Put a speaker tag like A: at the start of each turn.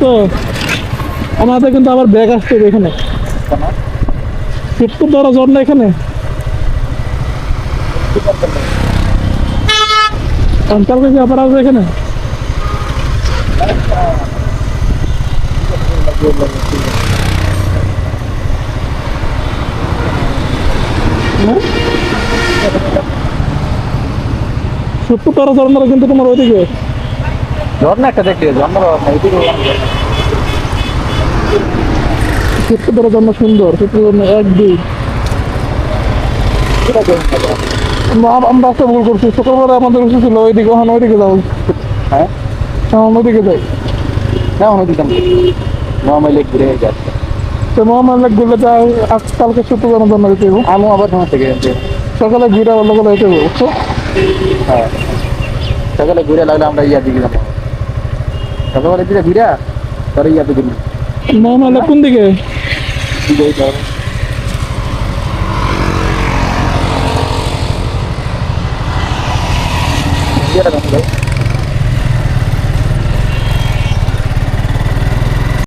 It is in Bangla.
A: তো আমাদের কিন্তু আবার ব্যাগ আসতে হবে এখানে সত্তর ধরা ঝর্ণা এখানে কালকে কি আবার আসবে এখানে সত্তর ধরা ঝর্ণারা কিন্তু তোমার ওইদিকে
B: ঝর্ণা একটা দেখি ঝর্ণার
A: সত্তর ধরা ঝর্ণা সুন্দর সত্তর ঝর্ণা এক দুই আমরা রাস্তা ভুল করছি সকালবেলা আমাদের উচিত ছিল ওইদিকে ওখানে ওইদিকে যাও
B: হ্যাঁ
A: ওইদিকে যাই
B: না দিতাম নর্মালি ঘুরে যাচ্ছে
A: তো মোহাম্মদ গুলো যাই আজ কালকে সত্তর ধরা ঝর্ণা দিতে হবে
B: আমি আবার তোমার থেকে
A: সকালে ঘুরে ভালো করে যেতে হবে বুঝছো
B: হ্যাঁ সকালে ঘুরে লাগলে আমরা ইয়া দিকে যাবো সকালে দিকে ঘুরে পরে ইয়াতে দিন
A: মোহাম্মদ কোন দিকে
B: Yeah,